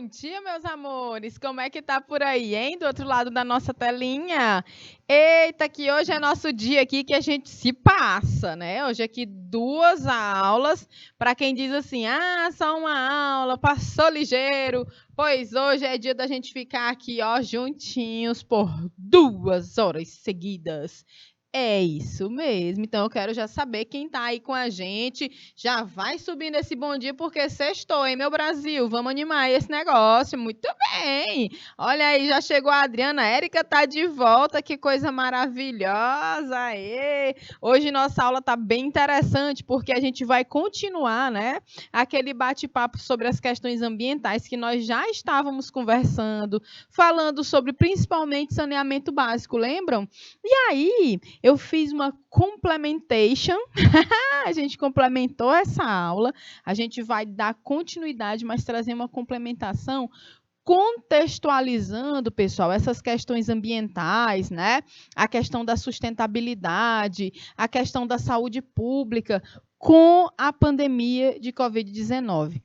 dia, meus amores. Como é que tá por aí, hein? Do outro lado da nossa telinha. Eita, que hoje é nosso dia aqui que a gente se passa, né? Hoje aqui 2 aulas. Para quem diz assim, só uma aula, passou ligeiro. Pois hoje é dia da gente ficar aqui, ó, juntinhos por 2 horas seguidas. É isso mesmo. Então eu quero já saber quem tá aí com a gente. Já vai subindo esse bom dia, porque sextou, hein, meu Brasil? Vamos animar esse negócio. Muito bem. Olha aí, já chegou a Adriana. A Érica tá de volta. Que coisa maravilhosa. Aê. Hoje nossa aula tá bem interessante, porque a gente vai continuar, né? Aquele bate-papo sobre as questões ambientais que nós já estávamos conversando, falando sobre principalmente saneamento básico, lembram? E aí, eu fiz uma complementation. A gente complementou essa aula. A gente vai dar continuidade, mas trazer uma complementação contextualizando, pessoal, essas questões ambientais, né? A questão da sustentabilidade, a questão da saúde pública com a pandemia de Covid-19.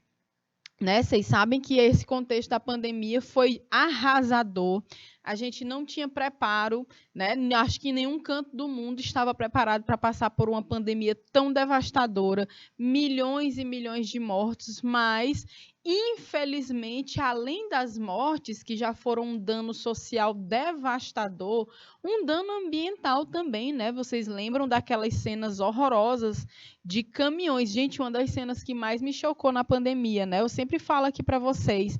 Né? Vocês sabem que esse contexto da pandemia foi arrasador. A gente não tinha preparo, né? Acho que nenhum canto do mundo estava preparado para passar por uma pandemia tão devastadora, milhões e milhões de mortos, mas infelizmente, além das mortes, que já foram um dano social devastador, um dano ambiental também, né? Vocês lembram daquelas cenas horrorosas de caminhões? Gente, uma das cenas que mais me chocou na pandemia, né? Eu sempre falo aqui para vocês,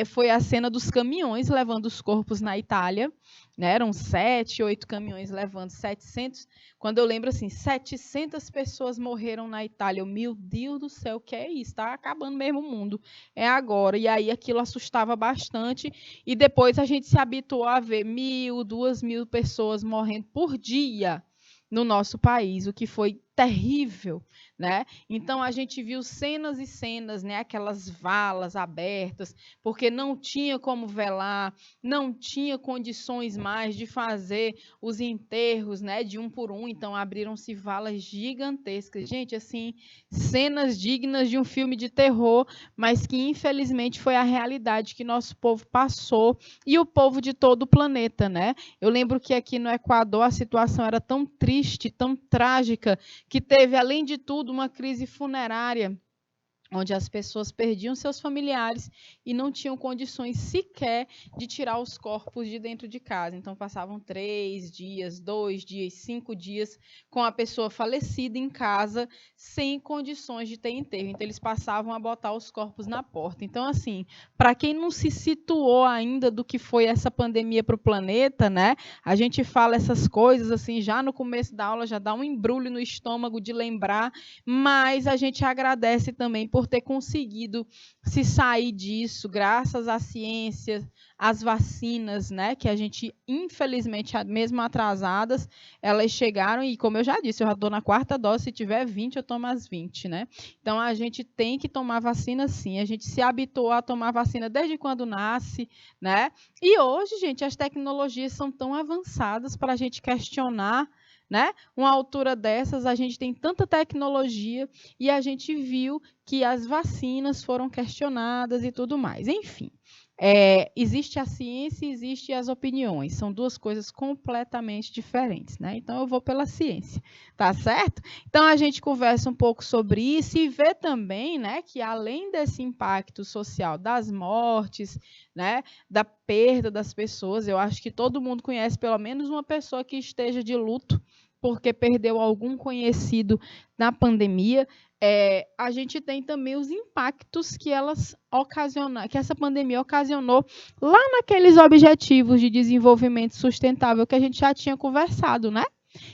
foi a cena dos caminhões levando os corpos na Itália, né? Eram 7, 8 caminhões levando 700. Quando eu lembro assim, 700 pessoas morreram na Itália. Meu Deus do céu, o que é isso? Está acabando mesmo o mundo. É agora. E aí aquilo assustava bastante. E depois a gente se habituou a ver 1.000, 2.000 pessoas morrendo por dia no nosso país, o que foi terrível, né? Então a gente viu cenas e cenas, né? Aquelas valas abertas, porque não tinha como velar, não tinha condições mais de fazer os enterros, né? De um por um, então abriram-se valas gigantescas. Gente, assim, cenas dignas de um filme de terror, mas que infelizmente foi a realidade que nosso povo passou e o povo de todo o planeta, né? Eu lembro que aqui no Equador a situação era tão triste, tão trágica, que teve, além de tudo, uma crise funerária, onde as pessoas perdiam seus familiares e não tinham condições sequer de tirar os corpos de dentro de casa. Então, passavam 3 dias, 2 dias, 5 dias com a pessoa falecida em casa, sem condições de ter enterro. Então, eles passavam a botar os corpos na porta. Então, assim, para quem não se situou ainda do que foi essa pandemia para o planeta, né? A gente fala essas coisas, assim, já no começo da aula, já dá um embrulho no estômago de lembrar, mas a gente agradece também por ter conseguido se sair disso, graças à ciência, às vacinas, né, que a gente, infelizmente, mesmo atrasadas, elas chegaram e, como eu já disse, eu já estou na 4ª dose, se tiver 20, eu tomo as 20, né? Então, a gente tem que tomar vacina sim, a gente se habituou a tomar vacina desde quando nasce, né? E hoje, gente, as tecnologias são tão avançadas para a gente questionar, né? Uma altura dessas, a gente tem tanta tecnologia e a gente viu que as vacinas foram questionadas e tudo mais. Enfim, existe a ciência e existe as opiniões. São 2 coisas completamente diferentes, né? Então, eu vou pela ciência, tá certo? Então, a gente conversa um pouco sobre isso e vê também, né, que além desse impacto social das mortes, né, da perda das pessoas, eu acho que todo mundo conhece pelo menos uma pessoa que esteja de luto porque perdeu algum conhecido na pandemia. A gente tem também os impactos que que essa pandemia ocasionou lá naqueles objetivos de desenvolvimento sustentável que a gente já tinha conversado, né?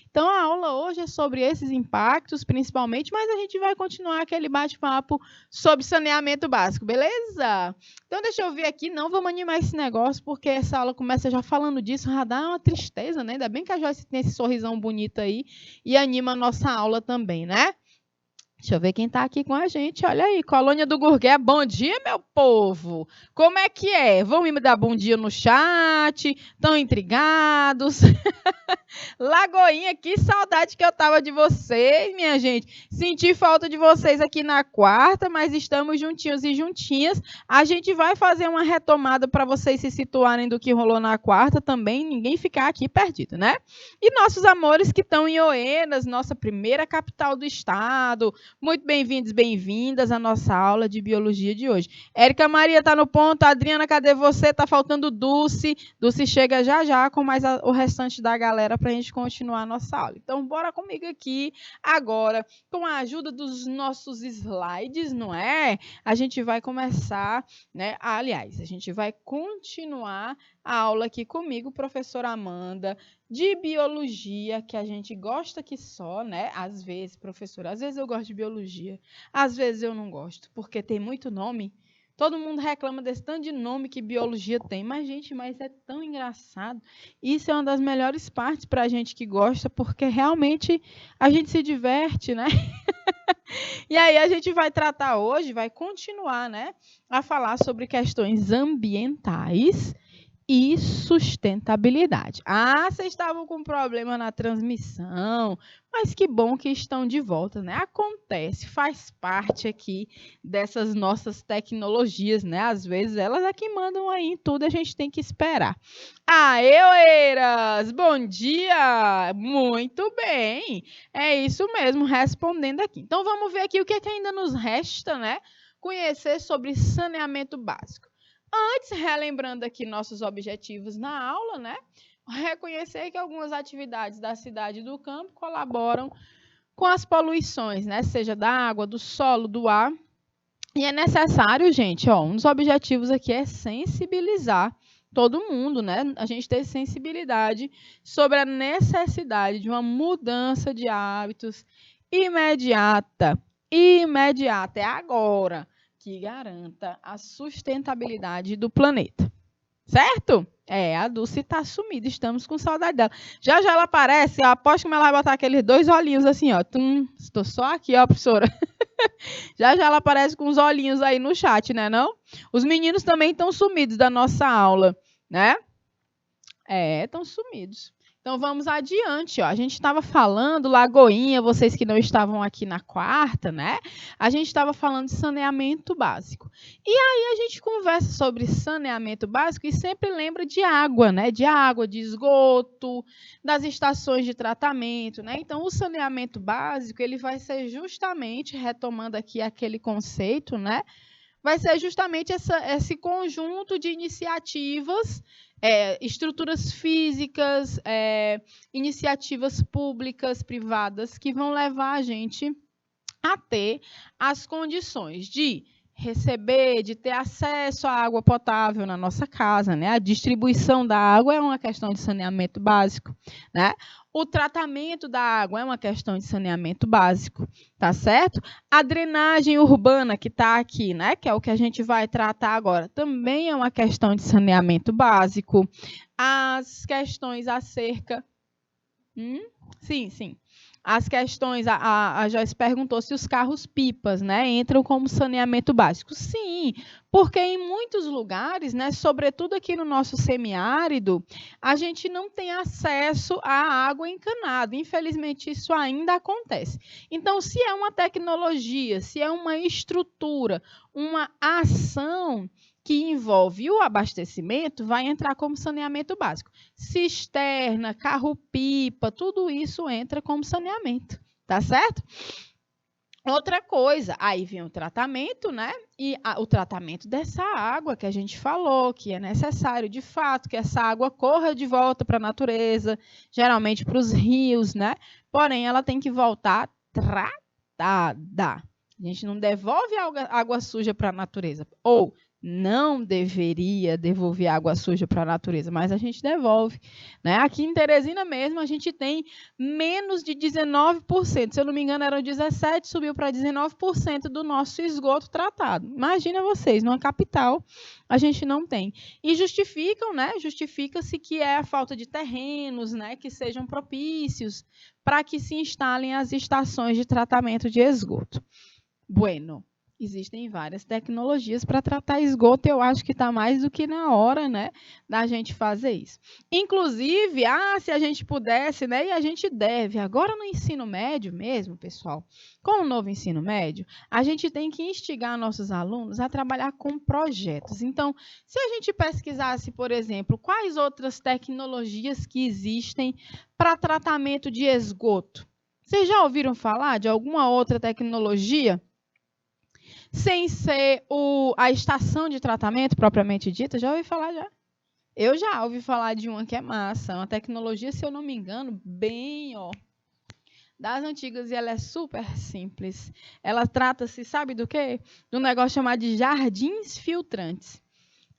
Então, a aula hoje é sobre esses impactos, principalmente, mas a gente vai continuar aquele bate-papo sobre saneamento básico, beleza? Então, deixa eu ver aqui, não vamos animar esse negócio, porque essa aula começa já falando disso, já dá uma tristeza, né? Ainda bem que a Joyce tem esse sorrisão bonito aí e anima a nossa aula também, né? Deixa eu ver quem está aqui com a gente. Olha aí, Colônia do Gurgué. Bom dia, meu povo. Como é que é? Vão me dar bom dia no chat? Estão intrigados? Lagoinha, que saudade que eu tava de vocês, minha gente. Senti falta de vocês aqui na quarta, mas estamos juntinhos e juntinhas. A gente vai fazer uma retomada para vocês se situarem do que rolou na quarta também, ninguém ficar aqui perdido, né? E nossos amores que estão em Oeiras, nossa primeira capital do estado, muito bem-vindos, bem-vindas à nossa aula de biologia de hoje. Érica Maria está no ponto. Adriana, cadê você? Tá faltando Dulce. Dulce chega já já com mais o restante da galera para a gente continuar a nossa aula. Então, bora comigo aqui agora, com a ajuda dos nossos slides, não é? A gente vai começar, né? Aliás, a gente vai continuar a aula aqui comigo, professora Amanda, de biologia, que a gente gosta que só, né? Às vezes, professora, às vezes eu gosto de biologia, às vezes eu não gosto, porque tem muito nome. Todo mundo reclama desse tanto de nome que biologia tem. Mas, gente, mas é tão engraçado. Isso é uma das melhores partes para a gente que gosta, porque realmente a gente se diverte, né? E aí a gente vai tratar hoje, vai continuar, né, a falar sobre questões ambientais e sustentabilidade. Ah, vocês estavam com problema na transmissão, mas que bom que estão de volta, né? Acontece, faz parte aqui dessas nossas tecnologias, né? Às vezes elas é que mandam aí em tudo, a gente tem que esperar. Aê, Oeiras! Bom dia! Muito bem! É isso mesmo, respondendo aqui. Então, vamos ver aqui o que ainda nos resta, né? Conhecer sobre saneamento básico. Antes, relembrando aqui nossos objetivos na aula, né? Reconhecer que algumas atividades da cidade e do campo colaboram com as poluições, né? Seja da água, do solo, do ar. E é necessário, gente, ó, um dos objetivos aqui é sensibilizar todo mundo, né? A gente ter sensibilidade sobre a necessidade de uma mudança de hábitos imediata. Imediata, é agora, que garanta a sustentabilidade do planeta. Certo? É, a Dulce está sumida, estamos com saudade dela. Já já ela aparece, eu aposto que ela vai botar aqueles 2 olhinhos assim, ó. Estou só aqui, ó, professora. Já já ela aparece com os olhinhos aí no chat, né, não? Os meninos também estão sumidos da nossa aula, né? É, estão sumidos. Então, vamos adiante, ó. A gente estava falando, Lagoinha, vocês que não estavam aqui na quarta, né? A gente estava falando de saneamento básico. E aí a gente conversa sobre saneamento básico e sempre lembra de água, né? De água, de esgoto, das estações de tratamento, né? Então, o saneamento básico, ele vai ser justamente, retomando aqui aquele conceito, né? Vai ser justamente esse conjunto de iniciativas, estruturas físicas, iniciativas públicas, privadas, que vão levar a gente a ter as condições de receber, de ter acesso à água potável na nossa casa, né? A distribuição da água é uma questão de saneamento básico, né? O tratamento da água é uma questão de saneamento básico, tá certo? A drenagem urbana que está aqui, né? Que é o que a gente vai tratar agora, também é uma questão de saneamento básico. As questões acerca... Sim. As questões, a Joyce perguntou se os carros-pipas, né, entram como saneamento básico. Sim, porque em muitos lugares, né, sobretudo aqui no nosso semiárido, a gente não tem acesso à água encanada. Infelizmente, isso ainda acontece. Então, se é uma tecnologia, se é uma estrutura, uma ação que envolve o abastecimento, vai entrar como saneamento básico. Cisterna, carro-pipa, tudo isso entra como saneamento, tá certo? Outra coisa, aí vem o tratamento, né? E o tratamento dessa água que a gente falou, que é necessário, de fato, que essa água corra de volta para a natureza, geralmente para os rios, né? Porém, ela tem que voltar tratada. A gente não devolve água suja para a natureza. Ou não deveria devolver água suja para a natureza, mas a gente devolve, né? Aqui em Teresina mesmo, a gente tem menos de 19%. Se eu não me engano, eram 17%, subiu para 19% do nosso esgoto tratado. Imagina vocês, numa capital, a gente não tem. E justificam, né? Justifica-se que é a falta de terrenos, né? Que sejam propícios para que se instalem as estações de tratamento de esgoto. Bueno, existem várias tecnologias para tratar esgoto, eu acho que está mais do que na hora, né, da gente fazer isso. Inclusive, se a gente pudesse, né, e a gente deve, agora no ensino médio mesmo, pessoal, com o novo ensino médio, a gente tem que instigar nossos alunos a trabalhar com projetos. Então, se a gente pesquisasse, por exemplo, quais outras tecnologias que existem para tratamento de esgoto, vocês já ouviram falar de alguma outra tecnologia? Sem ser a estação de tratamento propriamente dita, já ouvi falar já. Eu já ouvi falar de uma que é massa, uma tecnologia, se eu não me engano, bem, das antigas, e ela é super simples. Ela trata-se, sabe do quê? De um negócio chamado de jardins filtrantes.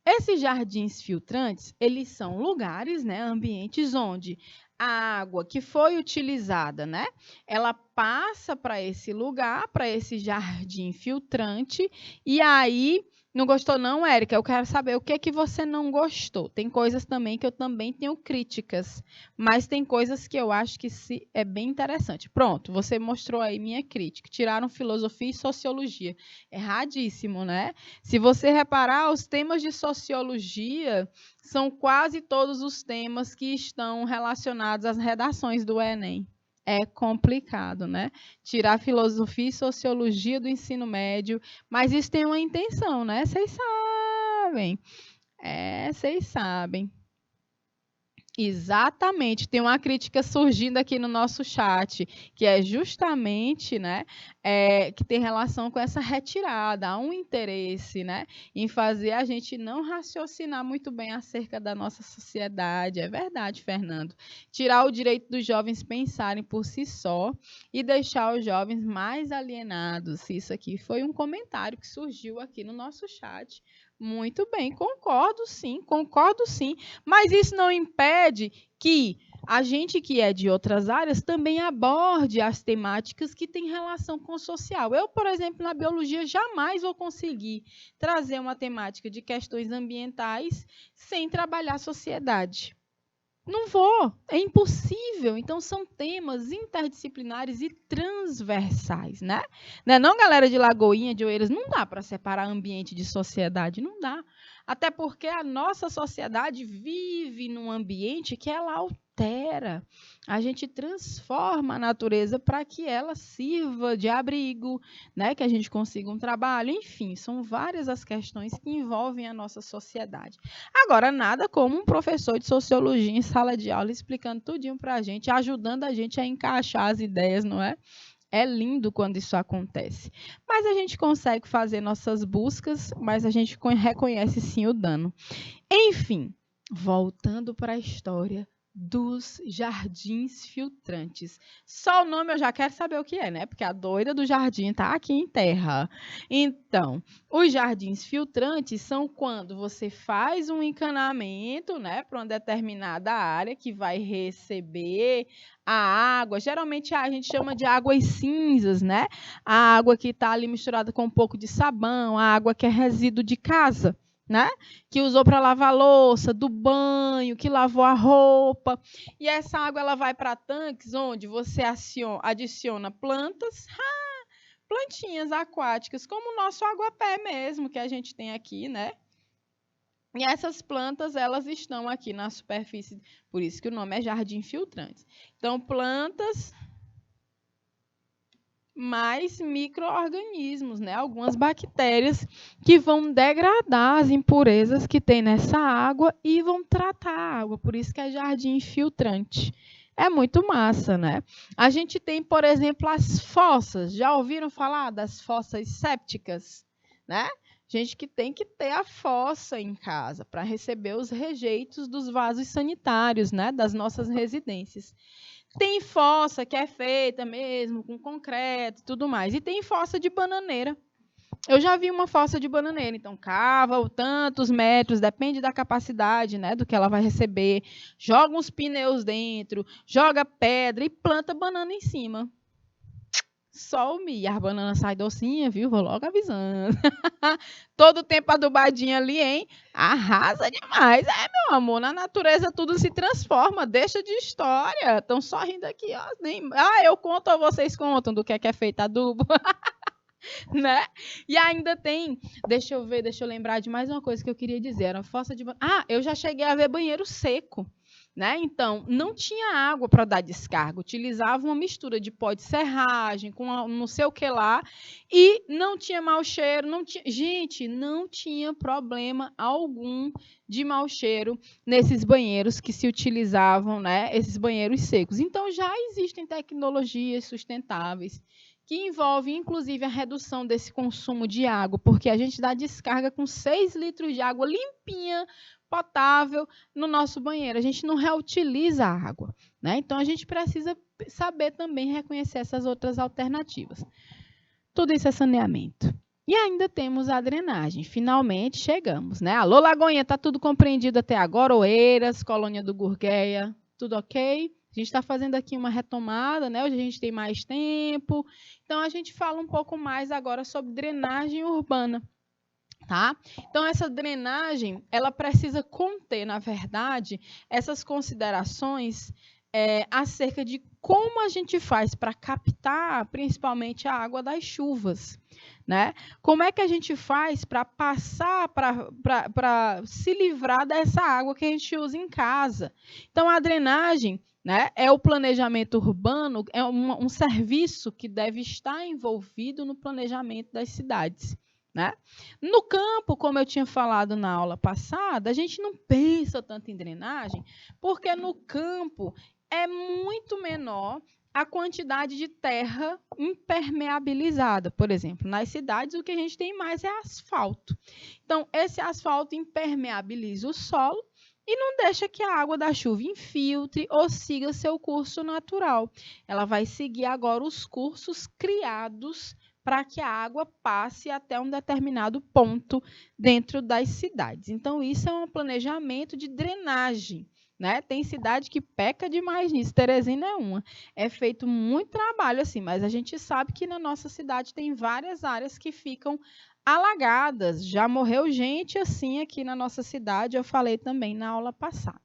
Esses jardins filtrantes, eles são lugares, né, ambientes onde a água que foi utilizada, né, ela passa para esse lugar, para esse jardim filtrante, e aí, não gostou não, Érica? Eu quero saber o que é que você não gostou. Tem coisas também que eu também tenho críticas, mas tem coisas que eu acho que é bem interessante. Pronto, você mostrou aí minha crítica. Tiraram filosofia e sociologia. Erradíssimo, né? Se você reparar, os temas de sociologia são quase todos os temas que estão relacionados às redações do Enem. É complicado, né? Tirar filosofia e sociologia do ensino médio, mas isso tem uma intenção, né? Vocês sabem. Vocês sabem. Exatamente, tem uma crítica surgindo aqui no nosso chat, que é justamente, né, que tem relação com essa retirada, há um interesse, né, em fazer a gente não raciocinar muito bem acerca da nossa sociedade. É verdade, Fernando. Tirar o direito dos jovens pensarem por si só e deixar os jovens mais alienados. Isso aqui foi um comentário que surgiu aqui no nosso chat. Muito bem, concordo sim, mas isso não impede que a gente que é de outras áreas também aborde as temáticas que têm relação com o social. Eu, por exemplo, na biologia, jamais vou conseguir trazer uma temática de questões ambientais sem trabalhar a sociedade. Não vou, é impossível. Então, são temas interdisciplinares e transversais, né? Não, galera de Lagoinha, de Oeiras, não dá para separar ambiente de sociedade, não dá. Até porque a nossa sociedade vive num ambiente que ela altera. A gente transforma a natureza para que ela sirva de abrigo, né? Que a gente consiga um trabalho. Enfim, são várias as questões que envolvem a nossa sociedade. Agora, nada como um professor de sociologia em sala de aula explicando tudinho para a gente, ajudando a gente a encaixar as ideias, não é? É lindo quando isso acontece. Mas a gente consegue fazer nossas buscas, mas a gente reconhece sim o dano. Enfim, voltando para a história dos jardins filtrantes. Só o nome eu já quero saber o que é, né? Porque a doida do jardim está aqui em terra. Então, os jardins filtrantes são quando você faz um encanamento, né, para uma determinada área que vai receber a água. Geralmente a gente chama de águas cinzas, né? A água que está ali misturada com um pouco de sabão, a água que é resíduo de casa, né? Que usou para lavar a louça, do banho, que lavou a roupa. E essa água ela vai para tanques onde você adiciona plantas, plantinhas aquáticas, como o nosso aguapé mesmo, que a gente tem aqui, né? E essas plantas, elas estão aqui na superfície, por isso que o nome é jardim filtrantes. Então, plantas mais micro-organismos, né? Algumas bactérias que vão degradar as impurezas que tem nessa água e vão tratar a água, por isso que é jardim filtrante. É muito massa, né? A gente tem, por exemplo, as fossas. Já ouviram falar das fossas sépticas, né? Gente que tem que ter a fossa em casa para receber os rejeitos dos vasos sanitários, né? Das nossas residências. Tem fossa que é feita mesmo com concreto e tudo mais. E tem fossa de bananeira. Eu já vi uma fossa de bananeira, então cava tantos metros, depende da capacidade, né, do que ela vai receber, joga uns pneus dentro, joga pedra e planta banana em cima. Some, a banana sai docinha, viu? Vou logo avisando. Todo tempo adubadinha ali, hein? Arrasa demais. É, meu amor, na natureza tudo se transforma, deixa de história. Estão só rindo aqui, ó. Eu conto ou vocês contam do que é feito adubo? Né? E ainda tem, deixa eu lembrar de mais uma coisa que eu queria dizer, era fossa de... eu já cheguei a ver banheiro seco, né? Então, não tinha água para dar descarga, utilizava uma mistura de pó de serragem com não sei o que lá, e não tinha mau cheiro, gente, não tinha problema algum de mau cheiro nesses banheiros que se utilizavam, né? Esses banheiros secos. Então, já existem tecnologias sustentáveis que envolve, inclusive, a redução desse consumo de água, porque a gente dá descarga com 6 litros de água limpinha, potável, no nosso banheiro. A gente não reutiliza a água, né? Então, a gente precisa saber também reconhecer essas outras alternativas. Tudo isso é saneamento. E ainda temos a drenagem. Finalmente chegamos, né? Alô, Lagoinha, tá tudo compreendido até agora? Oeiras, Colônia do Gurgueia, tudo ok? A gente está fazendo aqui uma retomada, né? Hoje a gente tem mais tempo. Então, a gente fala um pouco mais agora sobre drenagem urbana, tá? Então, essa drenagem, ela precisa conter, na verdade, essas considerações acerca de como a gente faz para captar, principalmente, a água das chuvas, né? Como é que a gente faz para passar, para se livrar dessa água que a gente usa em casa? Então, a drenagem, né, é o planejamento urbano, é um serviço que deve estar envolvido no planejamento das cidades, né? No campo, como eu tinha falado na aula passada, a gente não pensa tanto em drenagem, porque no campo é muito menor a quantidade de terra impermeabilizada. Por exemplo, nas cidades, o que a gente tem mais é asfalto. Então, esse asfalto impermeabiliza o solo e não deixa que a água da chuva infiltre ou siga seu curso natural. Ela vai seguir agora os cursos criados para que a água passe até um determinado ponto dentro das cidades. Então, isso é um planejamento de drenagem, né? Tem cidade que peca demais nisso, Teresina é uma. É feito muito trabalho assim, mas a gente sabe que na nossa cidade tem várias áreas que ficam alagadas. Já morreu gente assim aqui na nossa cidade, eu falei também na aula passada,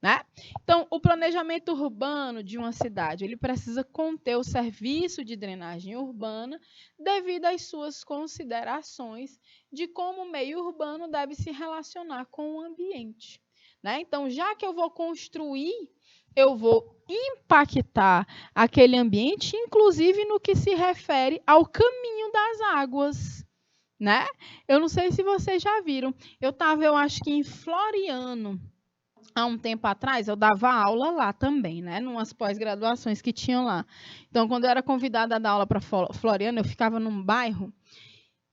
né? Então, o planejamento urbano de uma cidade, ele precisa conter o serviço de drenagem urbana devido às suas considerações de como o meio urbano deve se relacionar com o ambiente, né? Então, já que eu vou construir, eu vou impactar aquele ambiente, inclusive no que se refere ao caminho das águas, né? Eu não sei se vocês já viram. Eu acho que em Floriano, há um tempo atrás, eu dava aula lá também, né? Numas pós-graduações que tinham lá. Então, quando eu era convidada a dar aula para Floriano, eu ficava num bairro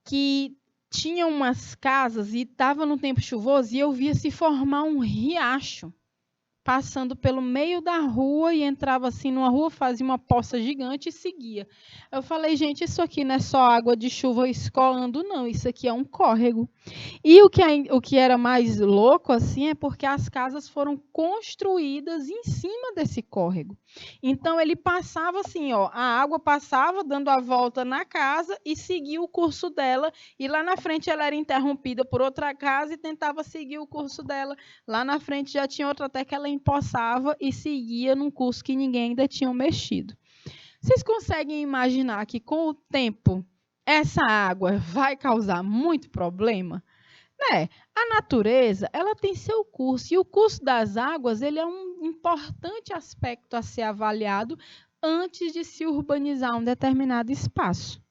que tinha umas casas e estava no tempo chuvoso e eu via se formar um riacho passando pelo meio da rua e entrava assim numa rua, fazia uma poça gigante e seguia. Eu falei, gente, isso aqui não é só água de chuva escoando, não, isso aqui é um córrego. E o que era mais louco assim é porque as casas foram construídas em cima desse córrego. Então ele passava assim, ó, a água passava dando a volta na casa e seguia o curso dela, e lá na frente ela era interrompida por outra casa e tentava seguir o curso dela. Lá na frente já tinha outra até que ela empoçava e seguia num curso que ninguém ainda tinha mexido. Vocês conseguem imaginar que com o tempo essa água vai causar muito problema? Né? A natureza, ela tem seu curso, e o curso das águas, ele é um importante aspecto a ser avaliado antes de se urbanizar um determinado espaço.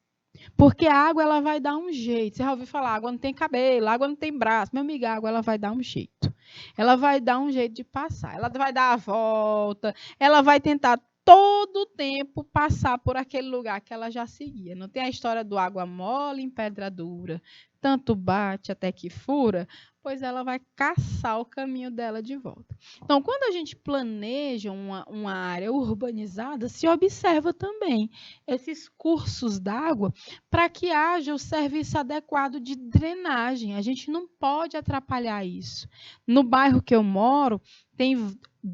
Porque a água, ela vai dar um jeito. Você já ouviu falar, água não tem cabelo, água não tem braço. Meu amigo, a água, ela vai dar um jeito. Ela vai dar um jeito de passar. Ela vai dar a volta, ela vai tentar todo o tempo passar por aquele lugar que ela já seguia. Não tem a história do água mole em pedra dura, tanto bate até que fura? pois ela vai caçar o caminho dela de volta. Então, quando a gente planeja uma área urbanizada, se observa também esses cursos d'água para que haja o serviço adequado de drenagem. A gente não pode atrapalhar isso. No bairro que eu moro, tem,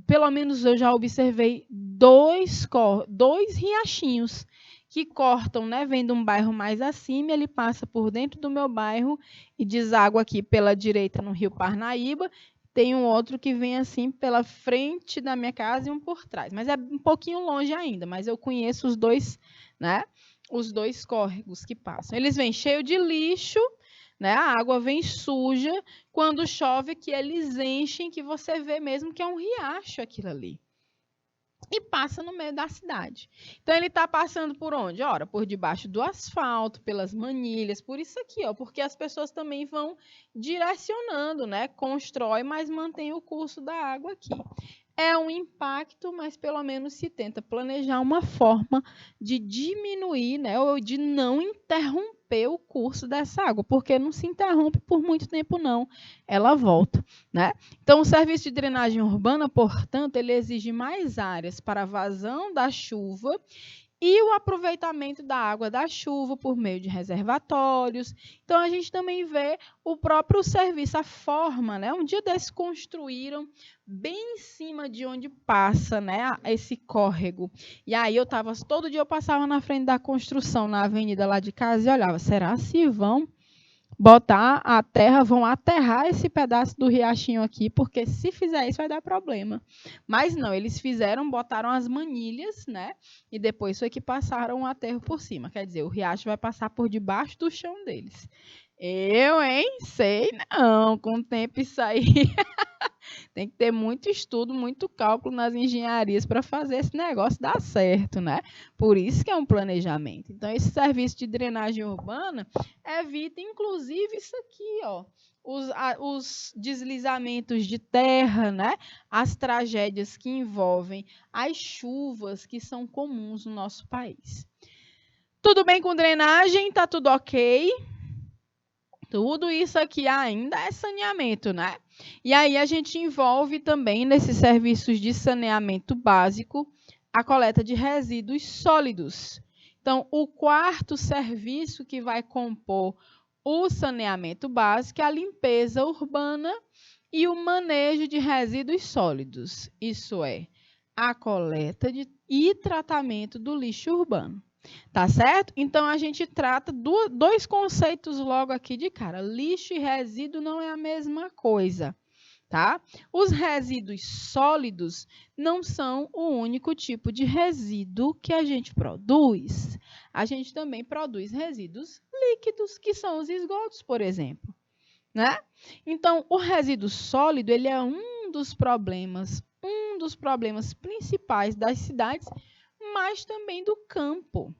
pelo menos eu já observei, dois riachinhos que cortam, né? Vem de um bairro mais acima, ele passa por dentro do meu bairro e deságua aqui pela direita no Rio Parnaíba. Tem um outro que vem assim pela frente da minha casa e um por trás. Mas é um pouquinho longe ainda, mas eu conheço os dois, né? Os dois córregos que passam. Eles vêm cheios de lixo, né? A água vem suja. Quando chove, que eles enchem, que você vê mesmo que é um riacho aquilo ali. E passa no meio da cidade. Então, ele está passando por onde? Ora, por debaixo do asfalto, pelas manilhas, por isso aqui, ó, porque as pessoas também vão direcionando, né? Constrói, mas mantém o curso da água aqui. É um impacto, mas pelo menos se tenta planejar uma forma de diminuir, né, ou de não interromper o curso dessa água, porque não se interrompe por muito tempo, não. Ela volta, né? Então, o serviço de drenagem urbana, portanto, ele exige mais áreas para a vazão da chuva e o aproveitamento da água da chuva por meio de reservatórios. Então, a gente também vê o próprio serviço, a forma, né? Um dia desses construíram bem em cima de onde passa, né, esse córrego. E aí todo dia eu passava na frente da construção, na avenida lá de casa e olhava, será se vão botar a terra, vão aterrar esse pedaço do riachinho aqui, porque se fizer isso vai dar problema. Mas não, eles fizeram, botaram as manilhas, né? E depois foi que passaram o aterro por cima. Quer dizer, o riacho vai passar por debaixo do chão deles. Eu, hein? Sei não, com o tempo isso aí. Tem que ter muito estudo, muito cálculo nas engenharias para fazer esse negócio dar certo, né? Por isso que é um planejamento. Então, esse serviço de drenagem urbana evita, inclusive, isso aqui, ó. Os deslizamentos de terra, né? As tragédias que envolvem as chuvas que são comuns no nosso país. Tudo bem com drenagem? Tá tudo ok? Tudo isso aqui ainda é saneamento, né? E aí a gente envolve também nesses serviços de saneamento básico a coleta de resíduos sólidos. Então, o quarto serviço que vai compor o saneamento básico é a limpeza urbana e o manejo de resíduos sólidos. Isso é, a coleta e tratamento do lixo urbano. Tá certo? Então, a gente trata dois conceitos logo aqui de cara. Lixo e resíduo não é a mesma coisa, tá? Os resíduos sólidos não são o único tipo de resíduo que a gente produz. A gente também produz resíduos líquidos, que são os esgotos, por exemplo, né? Então, o resíduo sólido, ele é um dos problemas principais das cidades, mas também do campo.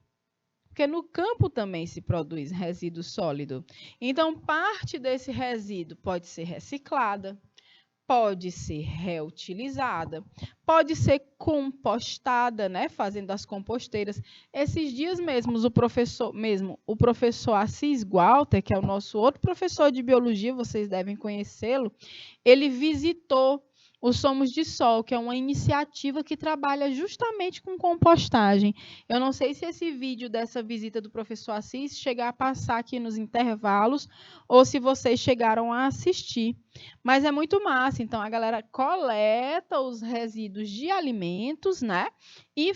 Porque no campo também se produz resíduo sólido. Então, parte desse resíduo pode ser reciclada, pode ser reutilizada, pode ser compostada, né, fazendo as composteiras. Esses dias mesmos o professor Assis Walter, que é o nosso outro professor de biologia, vocês devem conhecê-lo, ele visitou o Somos de Sol, que é uma iniciativa que trabalha justamente com compostagem. Eu não sei se esse vídeo dessa visita do professor Assis chegar a passar aqui nos intervalos ou se vocês chegaram a assistir. Mas é muito massa. Então, a galera coleta os resíduos de alimentos, né? E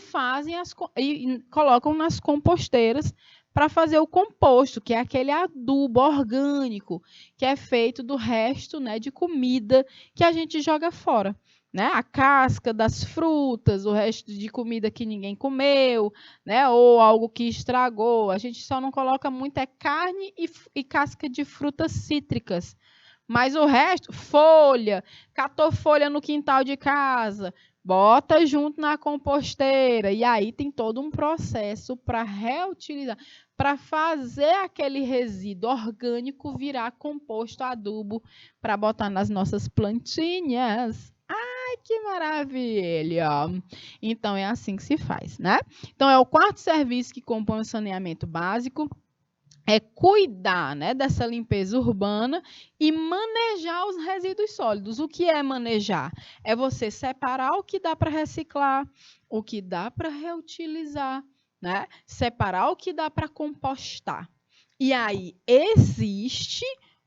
colocam nas composteiras para fazer o composto, que é aquele adubo orgânico que é feito do resto, né, de comida que a gente joga fora, né? A casca das frutas, o resto de comida que ninguém comeu, né? Ou algo que estragou. A gente só não coloca muita carne e casca de frutas cítricas. Mas o resto, folha, catou folha no quintal de casa, bota junto na composteira. E aí tem todo um processo para reutilizar, para fazer aquele resíduo orgânico virar composto adubo para botar nas nossas plantinhas. Ai, que maravilha! Então, é assim que se faz, né? Então, é o quarto serviço que compõe o saneamento básico. cuidar, né, dessa limpeza urbana e manejar os resíduos sólidos. O que é manejar? É você separar o que dá para reciclar, o que dá para reutilizar, né? Separar o que dá para compostar. E aí existe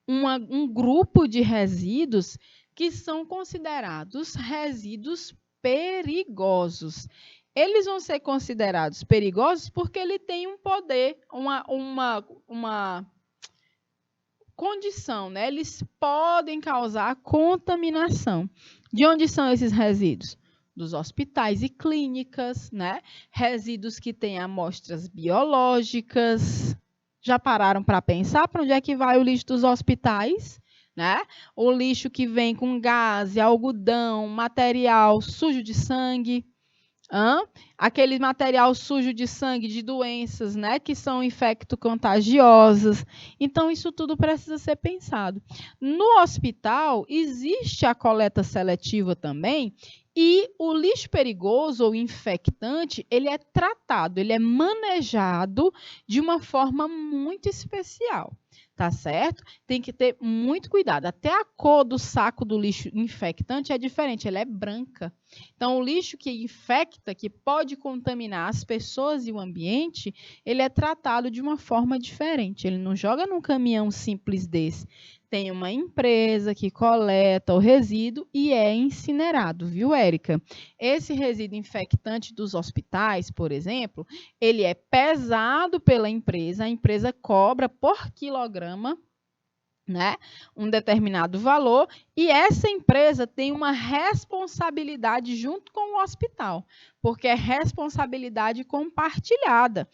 um grupo de resíduos que são considerados resíduos perigosos. Eles vão ser considerados perigosos porque ele tem um poder, uma condição, né? Eles podem causar contaminação. De onde são esses resíduos? Dos hospitais e clínicas, né? Resíduos que têm amostras biológicas. Já pararam para pensar para onde é que vai o lixo dos hospitais? Né? O lixo que vem com gás, algodão, material sujo de sangue. Aquele material sujo de sangue, de doenças, né, que são infecto-contagiosas. Então, isso tudo precisa ser pensado. No hospital, existe a coleta seletiva também, e o lixo perigoso ou infectante, ele é tratado, ele é manejado de uma forma muito especial. Tá certo? Tem que ter muito cuidado. Até a cor do saco do lixo infectante é diferente, ela é branca. Então, o lixo que infecta, que pode contaminar as pessoas e o ambiente, ele é tratado de uma forma diferente. Ele não joga num caminhão simples desse. Tem uma empresa que coleta o resíduo e é incinerado, viu, Érica? Esse resíduo infectante dos hospitais, por exemplo, ele é pesado pela empresa, a empresa cobra por quilograma, né, um determinado valor, e essa empresa tem uma responsabilidade junto com o hospital, porque é responsabilidade compartilhada.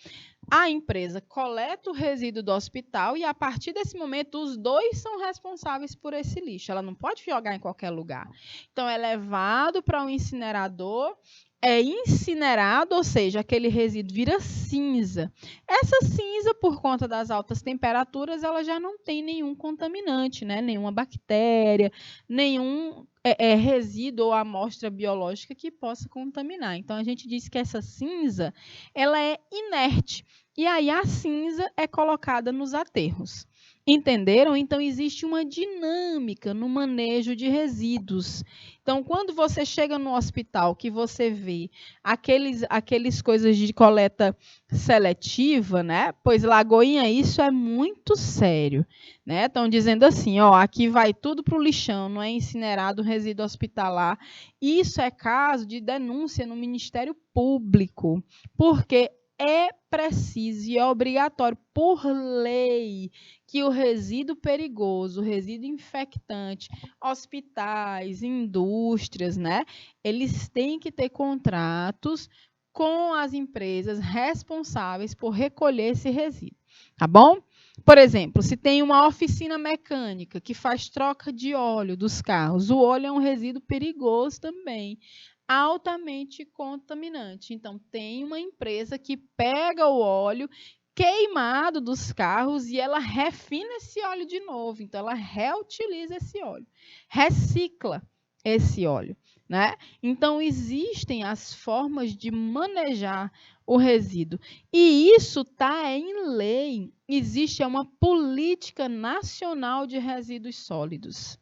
A empresa coleta o resíduo do hospital e, a partir desse momento, os dois são responsáveis por esse lixo. Ela não pode jogar em qualquer lugar. Então, é levado para um incinerador, é incinerado, ou seja, aquele resíduo vira cinza. Essa cinza, por conta das altas temperaturas, ela já não tem nenhum contaminante, né? Nenhuma bactéria, nenhum resíduo ou amostra biológica que possa contaminar. Então, a gente diz que essa cinza, ela é inerte. E aí, a cinza é colocada nos aterros. Entenderam? Então, existe uma dinâmica no manejo de resíduos. Então, quando você chega no hospital, que você vê aqueles coisas de coleta seletiva, né? Pois, Lagoinha, isso é muito sério, né? Estão dizendo assim, ó, aqui vai tudo para o lixão, não é incinerado o resíduo hospitalar. Isso é caso de denúncia no Ministério Público, porque é preciso e é obrigatório, por lei, que o resíduo perigoso, o resíduo infectante, hospitais, indústrias, né, eles têm que ter contratos com as empresas responsáveis por recolher esse resíduo, tá bom? Por exemplo, se tem uma oficina mecânica que faz troca de óleo dos carros, o óleo é um resíduo perigoso também, altamente contaminante. Então, tem uma empresa que pega o óleo queimado dos carros e ela refina esse óleo de novo. Então, ela reutiliza esse óleo, recicla esse óleo, né? Então, existem as formas de manejar o resíduo. E isso está em lei. Existe uma política nacional de resíduos sólidos.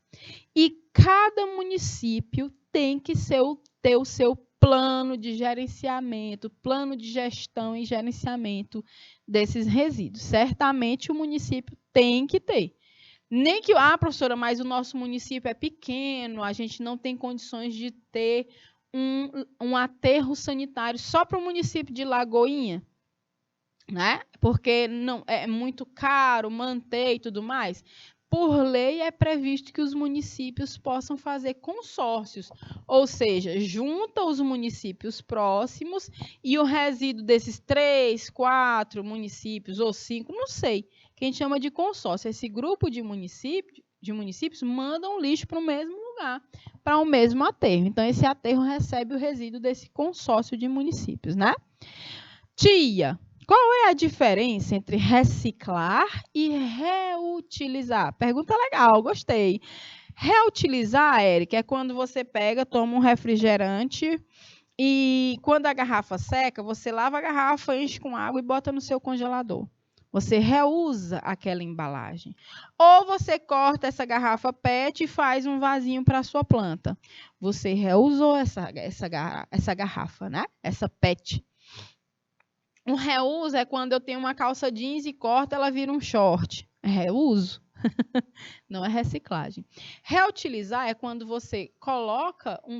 E cada município tem que ter o seu plano de gerenciamento, plano de gestão e gerenciamento desses resíduos. Certamente o município tem que ter. Nem que, professora, mas o nosso município é pequeno, a gente não tem condições de ter um aterro sanitário só para o município de Lagoinha, né? Porque não é muito caro manter e tudo mais. Por lei, é previsto que os municípios possam fazer consórcios, ou seja, junta os municípios próximos e o resíduo desses 3, 4 municípios ou 5, não sei, que a gente chama de consórcio. Esse grupo de municípios mandam lixo para o mesmo lugar, para o mesmo aterro. Então, esse aterro recebe o resíduo desse consórcio de municípios, né? Tia, qual é a diferença entre reciclar e reutilizar? Pergunta legal, gostei. Reutilizar, Érica, é quando você pega, toma um refrigerante e quando a garrafa seca, você lava a garrafa, enche com água e bota no seu congelador. Você reusa aquela embalagem. Ou você corta essa garrafa PET e faz um vasinho para a sua planta. Você reusou essa garrafa, né? Essa PET. Um reuso é quando eu tenho uma calça jeans e corto, ela vira um short. É reuso. Não é reciclagem. Reutilizar é quando você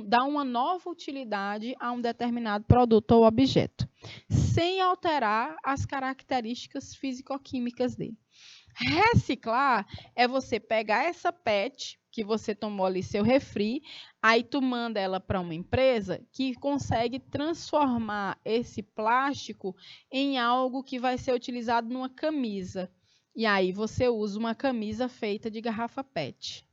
dá uma nova utilidade a um determinado produto ou objeto, sem alterar as características físico-químicas dele. Reciclar é você pegar essa PET que você tomou ali seu refri, aí tu manda ela para uma empresa que consegue transformar esse plástico em algo que vai ser utilizado numa camisa. E aí você usa uma camisa feita de garrafa PET.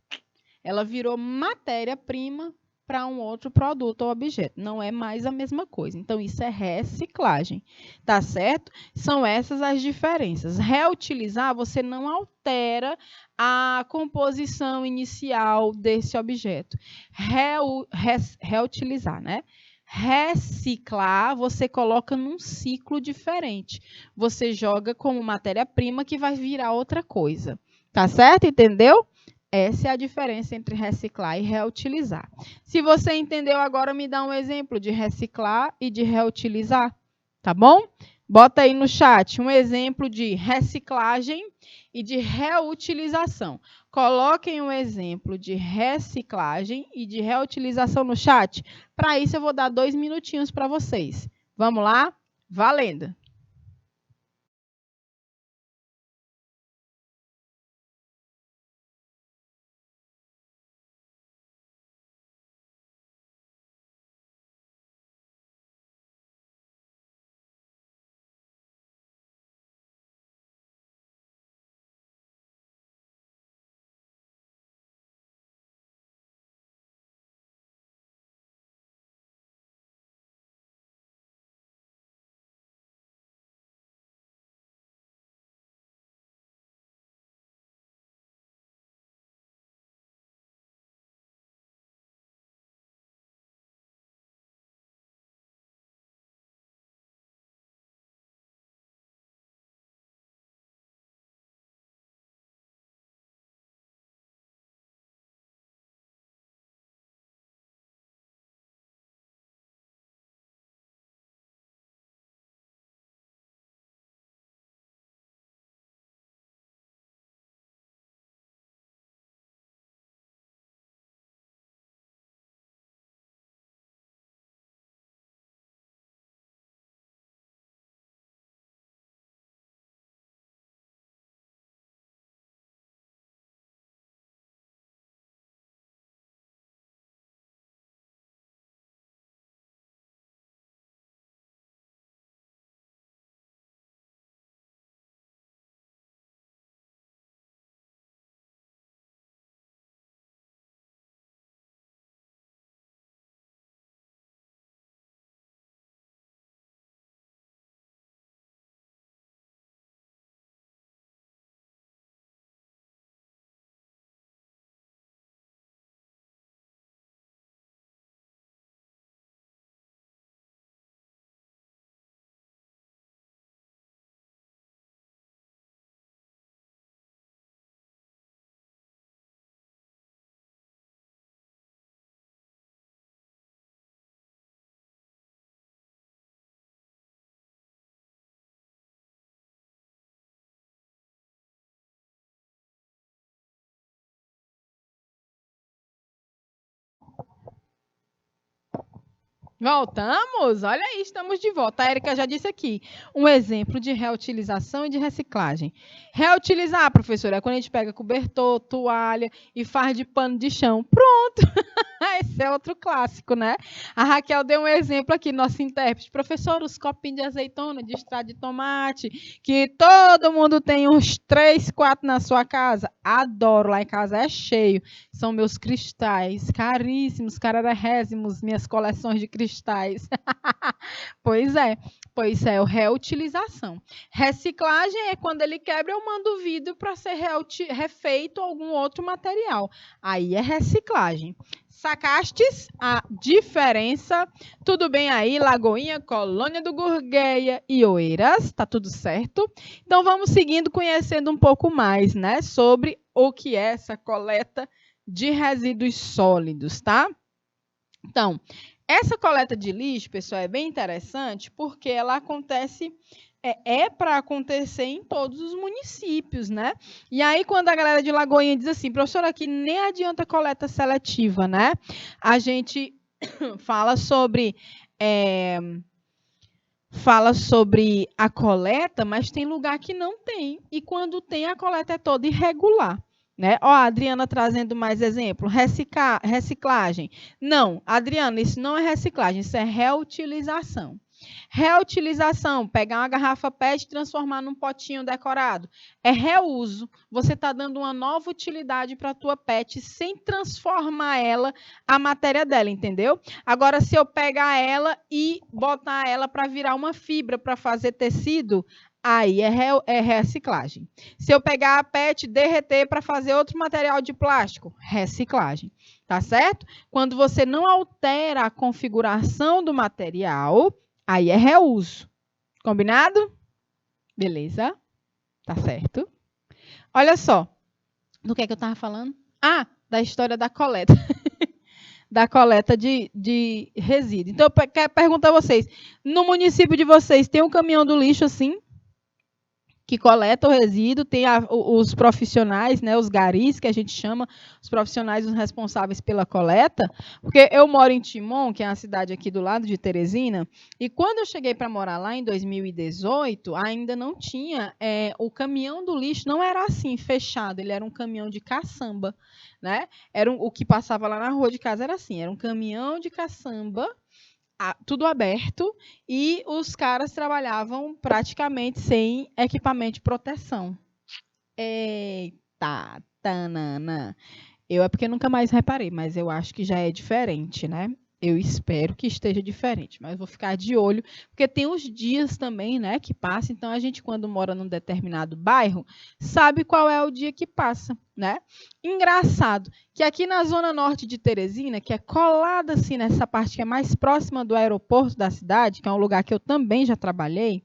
Ela virou matéria-prima para um outro produto ou objeto. Não é mais a mesma coisa. Então, isso é reciclagem. Tá certo? São essas as diferenças. Reutilizar, você não altera a composição inicial desse objeto. Reutilizar, né? Reciclar, você coloca num ciclo diferente. Você joga como matéria-prima que vai virar outra coisa. Tá certo? Entendeu? Essa é a diferença entre reciclar e reutilizar. Se você entendeu agora, me dá um exemplo de reciclar e de reutilizar, tá bom? Bota aí no chat um exemplo de reciclagem e de reutilização. Coloquem um exemplo de reciclagem e de reutilização no chat. Para isso, eu vou dar 2 minutinhos para vocês. Vamos lá? Valendo! Voltamos? Olha aí, estamos de volta. A Erika já disse aqui um exemplo de reutilização e de reciclagem. Reutilizar, professora, é quando a gente pega cobertor, toalha e faz de pano de chão. Pronto! Esse é outro clássico, né? A Raquel deu um exemplo aqui, nosso intérprete. Professor, os copinhos de azeitona, de extrato de tomate, que todo mundo tem uns 3, 4 na sua casa. Adoro, lá em casa é cheio. São meus cristais, caríssimos, cararrésimos, minhas coleções de cristais. Pois é, o reutilização. Reciclagem é quando ele quebra, eu mando o vidro para ser refeito algum outro material. Aí é reciclagem. Sacastes a diferença? Tudo bem aí, Lagoinha, Colônia do Gurgueia e Oeiras? Tá tudo certo? Então vamos seguindo, conhecendo um pouco mais, né, sobre o que é essa coleta de resíduos sólidos, tá? Então, essa coleta de lixo, pessoal, é bem interessante porque ela acontece para acontecer em todos os municípios, né? E aí, quando a galera de Lagoinha diz assim, professora, aqui nem adianta coleta seletiva, né? A gente fala sobre a coleta, mas tem lugar que não tem. E quando tem, a coleta é toda irregular. Né? Ó, a Adriana trazendo mais exemplo. Reciclagem. Não, Adriana, isso não é reciclagem, isso é reutilização. Reutilização, pegar uma garrafa PET e transformar num potinho decorado. É reuso. Você está dando uma nova utilidade para a tua PET sem transformar ela, a matéria dela, entendeu? Agora, se eu pegar ela e botar ela para virar uma fibra para fazer tecido, aí é reciclagem. Se eu pegar a PET, derreter para fazer outro material de plástico, reciclagem. Tá certo? Quando você não altera a configuração do material, aí é reuso. Combinado? Beleza? Tá certo. Olha só. Do que é que eu estava falando? Ah, da história da coleta. Da coleta de resíduo. Então, eu quero perguntar a vocês. No município de vocês, tem um caminhão do lixo assim? Que coleta o resíduo, tem os profissionais, né, os garis, que a gente chama, os profissionais os responsáveis pela coleta, porque eu moro em Timon, que é uma cidade aqui do lado de Teresina, e quando eu cheguei para morar lá em 2018, ainda não tinha, o caminhão do lixo não era assim, fechado, ele era um caminhão de caçamba, né? O que passava lá na rua de casa era assim, era um caminhão de caçamba, tudo aberto, e os caras trabalhavam praticamente sem equipamento de proteção. Eita, tanana. É porque nunca mais reparei, mas eu acho que já é diferente, né? Eu espero que esteja diferente, mas vou ficar de olho, porque tem os dias também, né, que passa. Então, a gente, quando mora num determinado bairro, sabe qual é o dia que passa, né? Engraçado que aqui na zona norte de Teresina, que é colada assim nessa parte que é mais próxima do aeroporto da cidade, que é um lugar que eu também já trabalhei,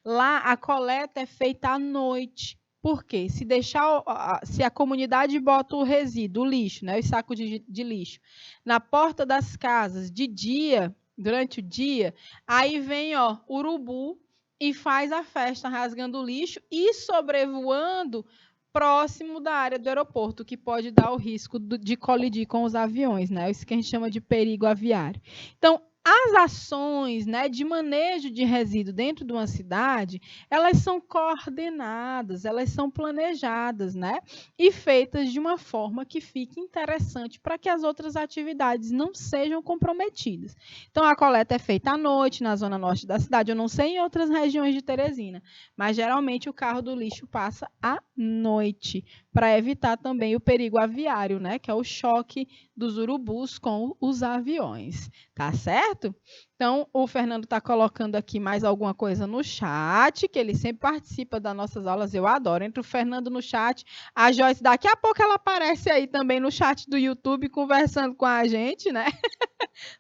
lá a coleta é feita à noite. Por quê? Se a comunidade bota o resíduo, o lixo, né, os sacos de lixo, na porta das casas de dia, durante o dia, aí vem urubu e faz a festa rasgando o lixo e sobrevoando próximo da área do aeroporto, que pode dar o risco de colidir com os aviões, né? Isso que a gente chama de perigo aviário. Então, as ações, né, de manejo de resíduo dentro de uma cidade, elas são coordenadas, elas são planejadas, né, e feitas de uma forma que fique interessante para que as outras atividades não sejam comprometidas. Então, a coleta é feita à noite, na zona norte da cidade. Eu não sei em outras regiões de Teresina, mas geralmente o carro do lixo passa à noite, para evitar também o perigo aviário, né, que é o choque dos urubus com os aviões. Tá certo? Então, o Fernando está colocando aqui mais alguma coisa no chat, que ele sempre participa das nossas aulas, eu adoro. Entre o Fernando no chat, a Joyce, daqui a pouco ela aparece aí também no chat do YouTube, conversando com a gente, né?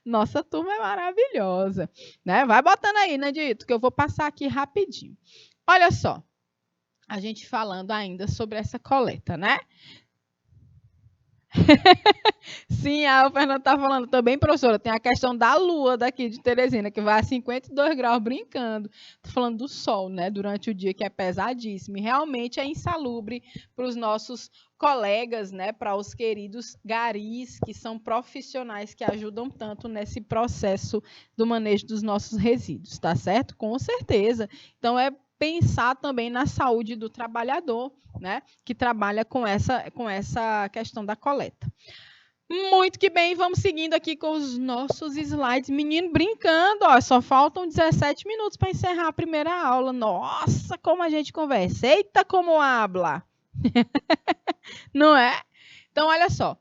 Nossa turma é maravilhosa, né? Vai botando aí, Nandito, que eu vou passar aqui rapidinho. Olha só, a gente falando ainda sobre essa coleta, né? Sim, o Fernando está falando também, professora, tem a questão da lua daqui de Teresina, que vai a 52 graus brincando. Estou falando do sol, né, durante o dia, que é pesadíssimo. E realmente é insalubre para os nossos colegas, né, para os queridos garis, que são profissionais que ajudam tanto nesse processo do manejo dos nossos resíduos, tá certo? Com certeza. Então, pensar também na saúde do trabalhador, né, que trabalha com essa questão da coleta. Muito que bem, vamos seguindo aqui com os nossos slides. Menino brincando, só faltam 17 minutos para encerrar a primeira aula. Nossa, como a gente conversa. Eita, como habla. Não é? Então, olha só.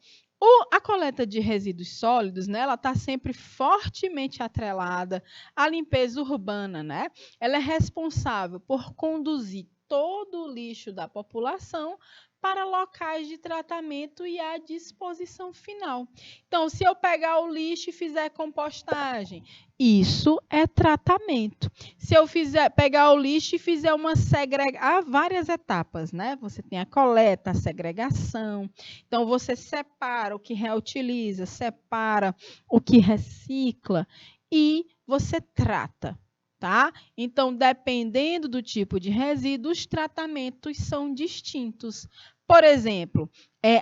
A coleta de resíduos sólidos, né, ela está sempre fortemente atrelada à limpeza urbana, né? Ela é responsável por conduzir todo o lixo da população para locais de tratamento e à disposição final. Então, se eu pegar o lixo e fizer compostagem, isso é tratamento. Se eu pegar o lixo e fizer uma segregação, há várias etapas, né? Você tem a coleta, a segregação. Então, você separa o que reutiliza, separa o que recicla e você trata. Tá? Então, dependendo do tipo de resíduo, os tratamentos são distintos. Por exemplo,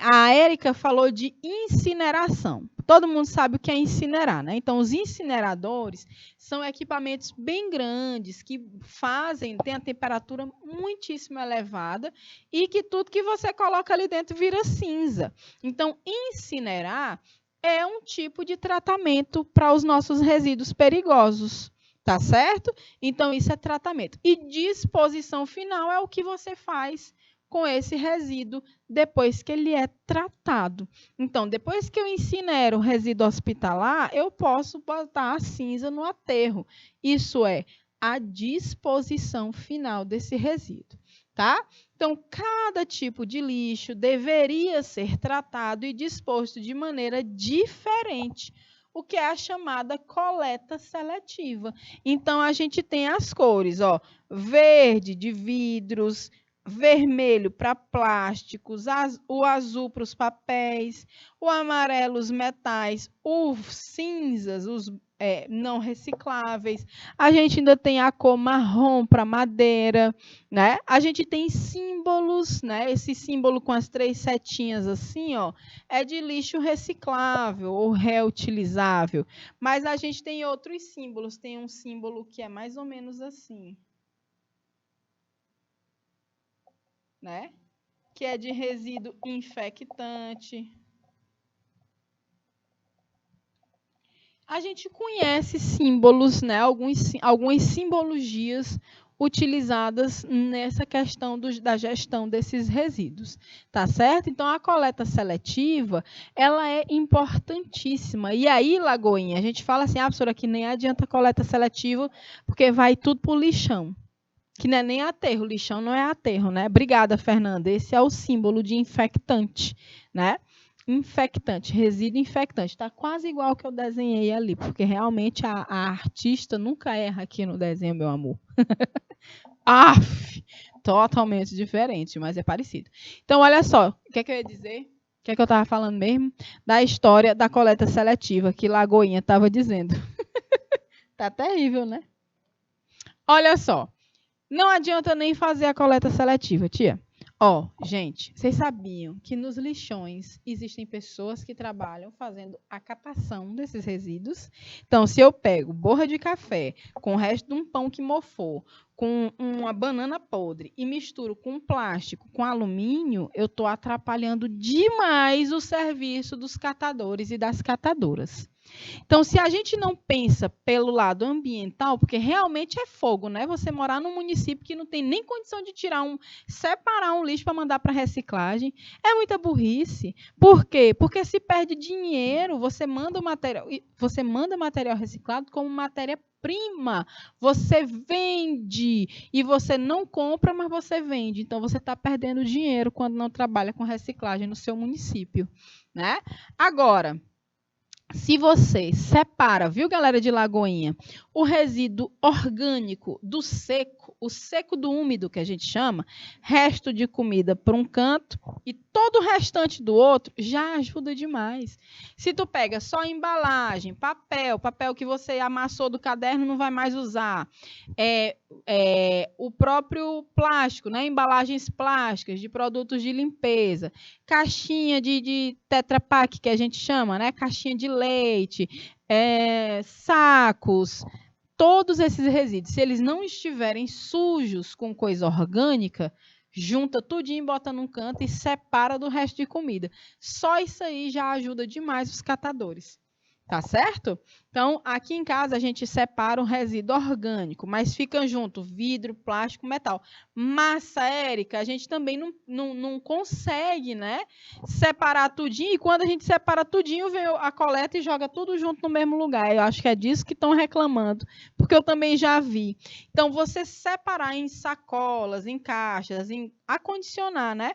a Érica falou de incineração. Todo mundo sabe o que é incinerar, né? Então, os incineradores são equipamentos bem grandes que têm a temperatura muitíssimo elevada e que tudo que você coloca ali dentro vira cinza. Então, incinerar é um tipo de tratamento para os nossos resíduos perigosos. Tá certo? Então, isso é tratamento. E disposição final é o que você faz com esse resíduo depois que ele é tratado. Então, depois que eu incinero o resíduo hospitalar, eu posso botar a cinza no aterro. Isso é a disposição final desse resíduo. Tá? Então, cada tipo de lixo deveria ser tratado e disposto de maneira diferente, o que é a chamada coleta seletiva. Então, a gente tem as cores, ó, verde de vidros, vermelho para plásticos, o azul para os papéis, o amarelo os metais, os cinzas, os não recicláveis. A gente ainda tem a cor marrom para madeira, né? A gente tem símbolos, né? Esse símbolo com as 3 setinhas assim, ó, é de lixo reciclável ou reutilizável. Mas a gente tem outros símbolos. Tem um símbolo que é mais ou menos assim, né? Que é de resíduo infectante. A gente conhece símbolos, né? Algumas simbologias utilizadas nessa questão da gestão desses resíduos, tá certo? Então, a coleta seletiva, ela é importantíssima. E aí, Lagoinha, a gente fala assim, professora, que nem adianta coleta seletiva, porque vai tudo para o lixão, que não é nem aterro, lixão não é aterro, né? Obrigada, Fernanda. Esse é o símbolo de infectante, né? Infectante, resíduo infectante. Está quase igual que eu desenhei ali, porque realmente a artista nunca erra aqui no desenho, meu amor. Totalmente diferente, mas é parecido. Então, olha só, o que é que eu ia dizer? O que é que eu estava falando mesmo? Da história da coleta seletiva, que Lagoinha estava dizendo. Tá terrível, né? Olha só, não adianta nem fazer a coleta seletiva, tia. Ó, gente, vocês sabiam que nos lixões existem pessoas que trabalham fazendo a catação desses resíduos? Então, se eu pego borra de café com o resto de um pão que mofou, com uma banana podre e misturo com plástico, com alumínio, eu estou atrapalhando demais o serviço dos catadores e das catadoras. Então, se a gente não pensa pelo lado ambiental, porque realmente é fogo, né? Você morar num município que não tem nem condição de separar um lixo para mandar para reciclagem, é muita burrice. Por quê? Porque se perde dinheiro, você manda material reciclado como matéria-prima. Você vende e você não compra, mas você vende. Então, você está perdendo dinheiro quando não trabalha com reciclagem no seu município, né? Agora, se você separa, viu, galera de Lagoinha, o resíduo orgânico do seco, o seco do úmido, que a gente chama, resto de comida para um canto e todo o restante do outro, já ajuda demais. Se tu pega só embalagem, papel que você amassou do caderno não vai mais usar, o próprio plástico, né, embalagens plásticas de produtos de limpeza, caixinha de Tetra Pak, que a gente chama, né, caixinha de leite, sacos, todos esses resíduos, se eles não estiverem sujos com coisa orgânica, junta tudinho, bota num canto e separa do resto de comida. Só isso aí já ajuda demais os catadores. Tá certo? Então, aqui em casa a gente separa o resíduo orgânico, mas fica junto vidro, plástico, metal. Massa, Érica, a gente também não consegue, né, separar tudinho, e quando a gente separa tudinho, vem a coleta e joga tudo junto no mesmo lugar. Eu acho que é disso que estão reclamando, porque eu também já vi. Então, você separar em sacolas, em caixas, acondicionar, né?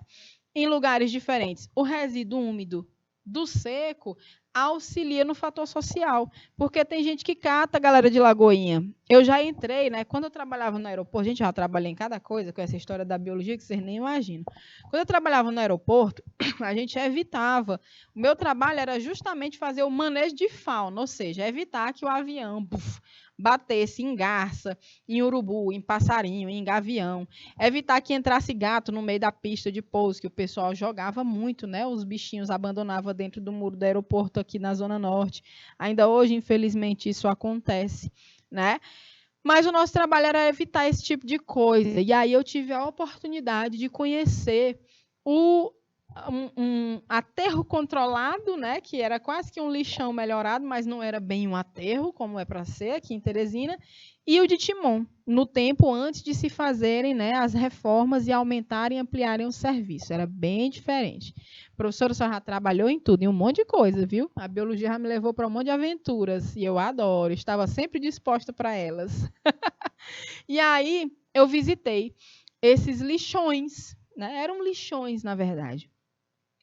em lugares diferentes. O resíduo úmido do seco auxilia no fator social, porque tem gente que cata, galera de Lagoinha. Eu já entrei, né? Quando eu trabalhava no aeroporto, gente, já trabalhei em cada coisa com essa história da biologia que vocês nem imaginam. Quando eu trabalhava no aeroporto, a gente evitava. O meu trabalho era justamente fazer o manejo de fauna, ou seja, evitar que o avião batesse em garça, em urubu, em passarinho, em gavião. Evitar que entrasse gato no meio da pista de pouso, que o pessoal jogava muito, né? Os bichinhos abandonavam dentro do muro do aeroporto aqui na Zona Norte. Ainda hoje, infelizmente, isso acontece, né? Mas o nosso trabalho era evitar esse tipo de coisa. E aí eu tive a oportunidade de conhecer um aterro controlado, né, que era quase que um lixão melhorado, mas não era bem um aterro, como é para ser aqui em Teresina, e o de Timon, no tempo antes de se fazerem, né, as reformas e aumentarem e ampliarem o serviço. Era bem diferente. A professora só já trabalhou em tudo, em um monte de coisa, viu? A biologia já me levou para um monte de aventuras, e eu adoro, estava sempre disposta para elas. E aí eu visitei esses lixões, né? Eram lixões, na verdade.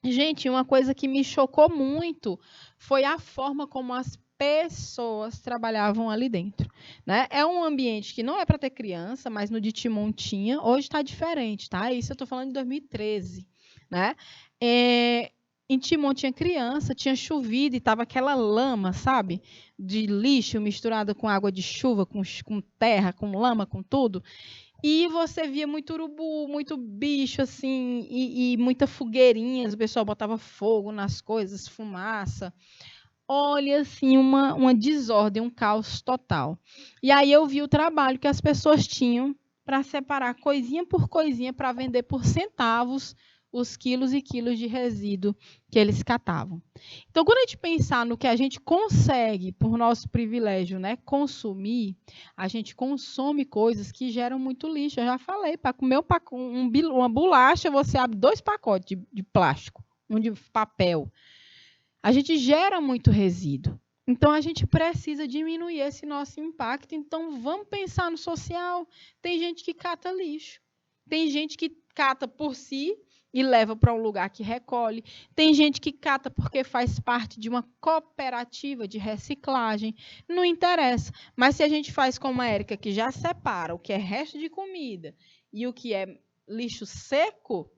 Gente, uma coisa que me chocou muito foi a forma como as pessoas trabalhavam ali dentro, né? É um ambiente que não é para ter criança, mas no de Timon tinha. Hoje está diferente, tá? Isso eu estou falando de 2013, né? Em Timon tinha criança, tinha chovido e estava aquela lama, sabe? De lixo misturada com água de chuva, com terra, com lama, com tudo. E você via muito urubu, muito bicho, assim, e muita fogueirinha. O pessoal botava fogo nas coisas, fumaça. Olha, assim, uma desordem, um caos total. E aí eu vi o trabalho que as pessoas tinham para separar coisinha por coisinha para vender por centavos os quilos e quilos de resíduo que eles catavam. Então, quando a gente pensar no que a gente consegue, por nosso privilégio, né, consumir, a gente consome coisas que geram muito lixo. Eu já falei, para comer uma bolacha, você abre 2 pacotes de plástico, um de papel. A gente gera muito resíduo. Então, a gente precisa diminuir esse nosso impacto. Então, vamos pensar no social. Tem gente que cata lixo. Tem gente que cata por si e leva para um lugar que recolhe. Tem gente que cata porque faz parte de uma cooperativa de reciclagem. Não interessa. Mas se a gente faz como a Érica, que já separa o que é resto de comida e o que é lixo seco,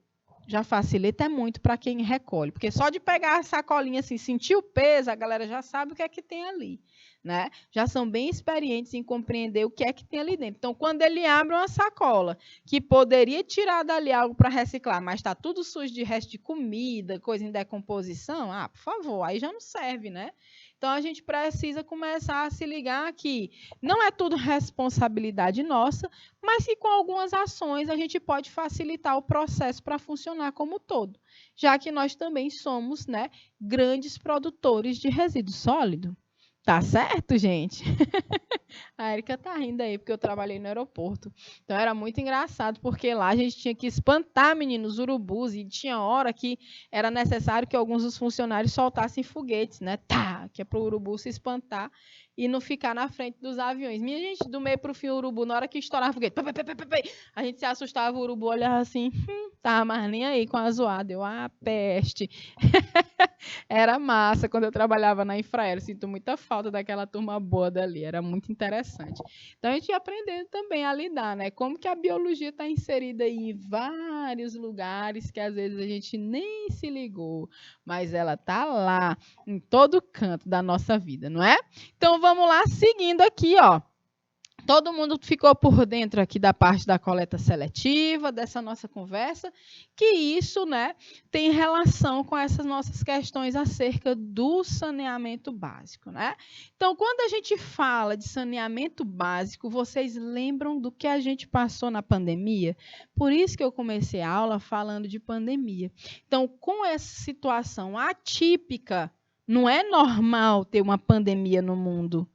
já facilita muito para quem recolhe. Porque só de pegar a sacolinha assim, sentir o peso, a galera já sabe o que é que tem ali, né? Já são bem experientes em compreender o que é que tem ali dentro. Então, quando ele abre uma sacola que poderia tirar dali algo para reciclar, mas está tudo sujo de resto de comida, coisa em decomposição, por favor, aí já não serve, né? Então, a gente precisa começar a se ligar que não é tudo responsabilidade nossa, mas que com algumas ações a gente pode facilitar o processo para funcionar como um todo, já que nós também somos, né, grandes produtores de resíduo sólido. Tá certo, gente? A Erika tá rindo aí, porque eu trabalhei no aeroporto. Então era muito engraçado, porque lá a gente tinha que espantar, meninos, urubus, e tinha hora que era necessário que alguns dos funcionários soltassem foguetes, né? Tá, que é pro urubu se espantar e não ficar na frente dos aviões. Minha gente, do meio pro fim, o urubu, na hora que estourava o foguete, a gente se assustava, o urubu olhava assim, tava mais nem aí com a zoada. Eu, peste. Era massa quando eu trabalhava na Infraero. Sinto muita falta daquela turma boa dali. Era muito interessante. Então, a gente ia aprendendo também a lidar, né? Como que a biologia está inserida aí em vários lugares que às vezes a gente nem se ligou, mas ela está lá, em todo canto da nossa vida, não é? Então, vamos lá, seguindo aqui, ó. Todo mundo ficou por dentro aqui da parte da coleta seletiva, dessa nossa conversa, que isso, né, tem relação com essas nossas questões acerca do saneamento básico, né? Então, quando a gente fala de saneamento básico, vocês lembram do que a gente passou na pandemia? Por isso que eu comecei a aula falando de pandemia. Então, com essa situação atípica, não é normal ter uma pandemia no mundo.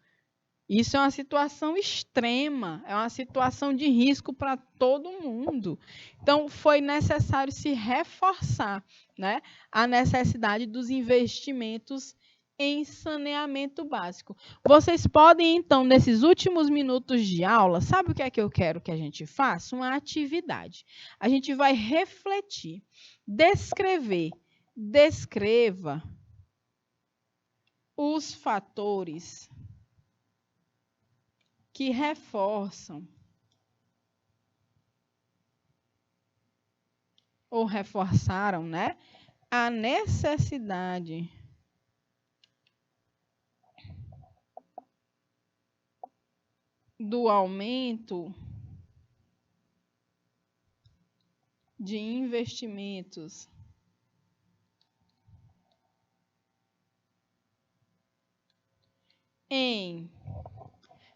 Isso é uma situação extrema, é uma situação de risco para todo mundo. Então, foi necessário se reforçar, né, a necessidade dos investimentos em saneamento básico. Vocês podem, então, nesses últimos minutos de aula, sabe o que é que eu quero que a gente faça? Uma atividade. A gente vai refletir, descreva os fatores que reforçam ou reforçaram, né, a necessidade do aumento de investimentos em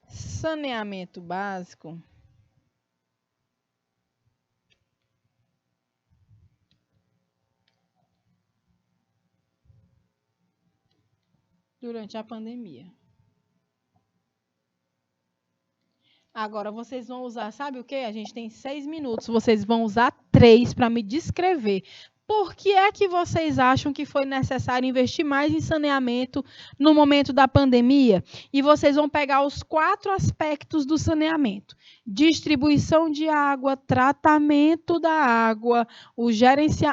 saneamento básico durante a pandemia. Agora vocês vão usar, sabe o quê? A gente tem 6 minutos. Vocês vão usar 3 para me descrever. Por que é que vocês acham que foi necessário investir mais em saneamento no momento da pandemia? E vocês vão pegar os 4 aspectos do saneamento: distribuição de água, tratamento da água,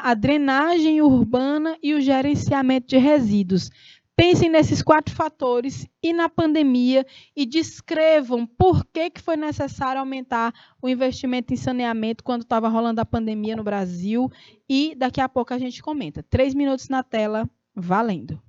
a drenagem urbana e o gerenciamento de resíduos. Pensem nesses 4 fatores e na pandemia e descrevam por que foi necessário aumentar o investimento em saneamento quando estava rolando a pandemia no Brasil. E daqui a pouco a gente comenta. 3 minutos na tela, valendo!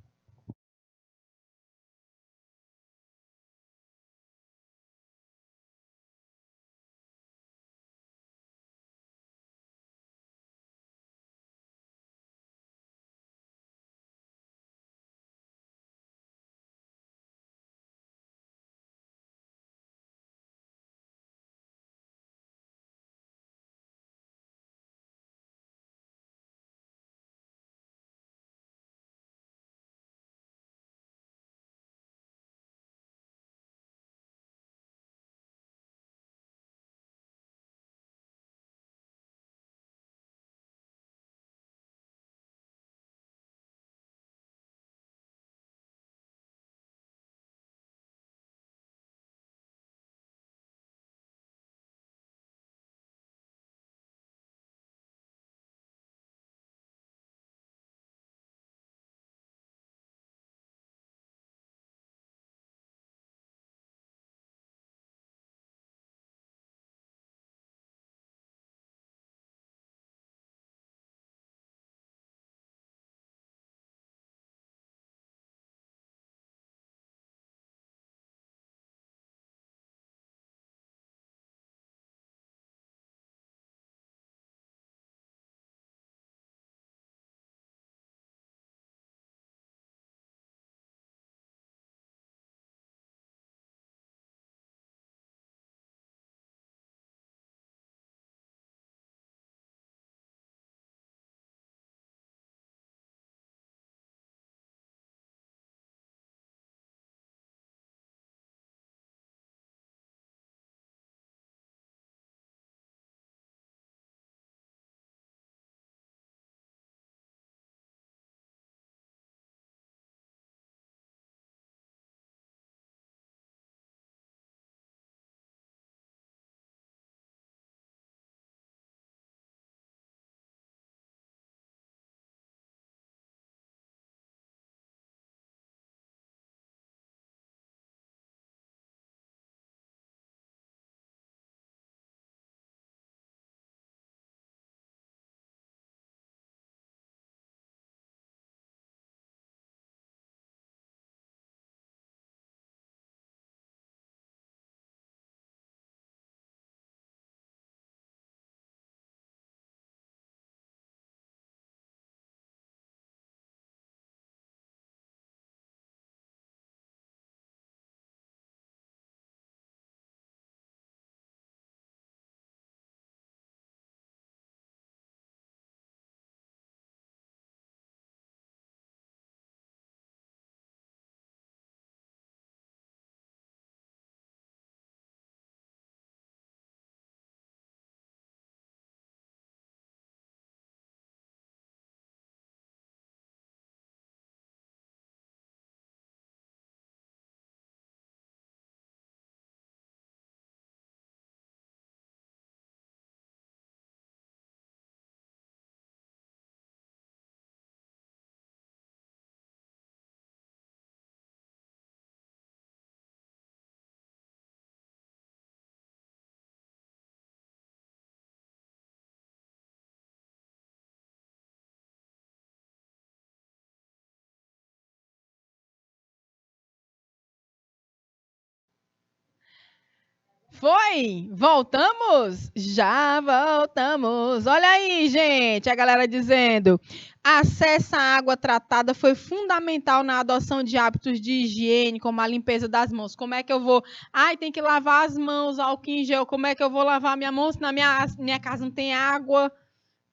Foi? Voltamos? Já voltamos. Olha aí, gente, a galera dizendo: acesso à água tratada foi fundamental na adoção de hábitos de higiene, como a limpeza das mãos. Como é que eu vou? Ai, tem que lavar as mãos, álcool em gel. Como é que eu vou lavar minha mão se na minha casa não tem água?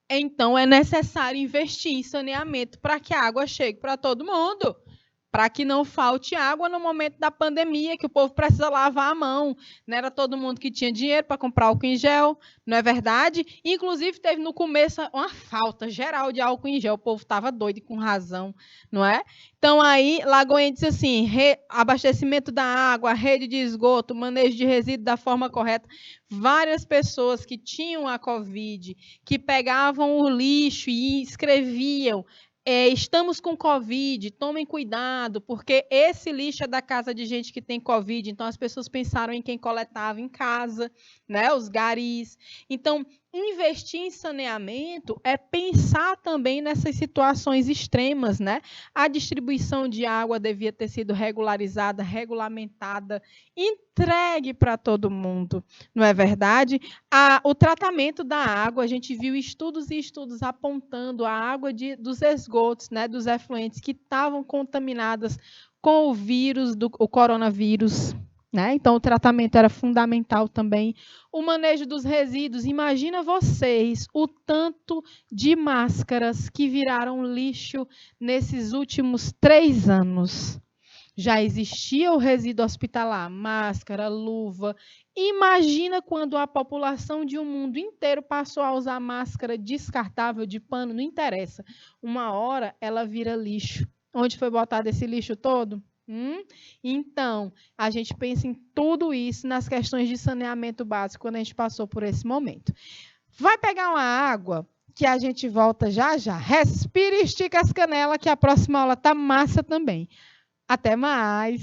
Então, é necessário investir em saneamento para que a água chegue para todo mundo. Para que não falte água no momento da pandemia, que o povo precisa lavar a mão. Não era todo mundo que tinha dinheiro para comprar álcool em gel, não é verdade? Inclusive, teve no começo uma falta geral de álcool em gel. O povo estava doido e com razão, não é? Então, aí, Lagoinha disse assim: abastecimento da água, rede de esgoto, manejo de resíduos da forma correta. Várias pessoas que tinham a Covid, que pegavam o lixo e escreviam: estamos com Covid, tomem cuidado, porque esse lixo é da casa de gente que tem Covid, então as pessoas pensaram em quem coletava em casa, né, os garis. Então, investir em saneamento é pensar também nessas situações extremas, né? A distribuição de água devia ter sido regularizada, regulamentada, entregue para todo mundo, não é verdade? O tratamento da água, a gente viu estudos e estudos apontando a água dos esgotos, né, dos efluentes que estavam contaminadas com o vírus, o coronavírus. Né? Então, o tratamento era fundamental também. O manejo dos resíduos. Imagina vocês o tanto de máscaras que viraram lixo nesses últimos 3 anos. Já existia o resíduo hospitalar, máscara, luva. Imagina quando a população de um mundo inteiro passou a usar máscara descartável de pano, não interessa. Uma hora ela vira lixo. Onde foi botado esse lixo todo? Então, a gente pensa em tudo isso nas questões de saneamento básico quando a gente passou por esse momento. Vai pegar uma água que a gente volta já já. Respira e estica as canelas que a próxima aula tá massa também. Até mais!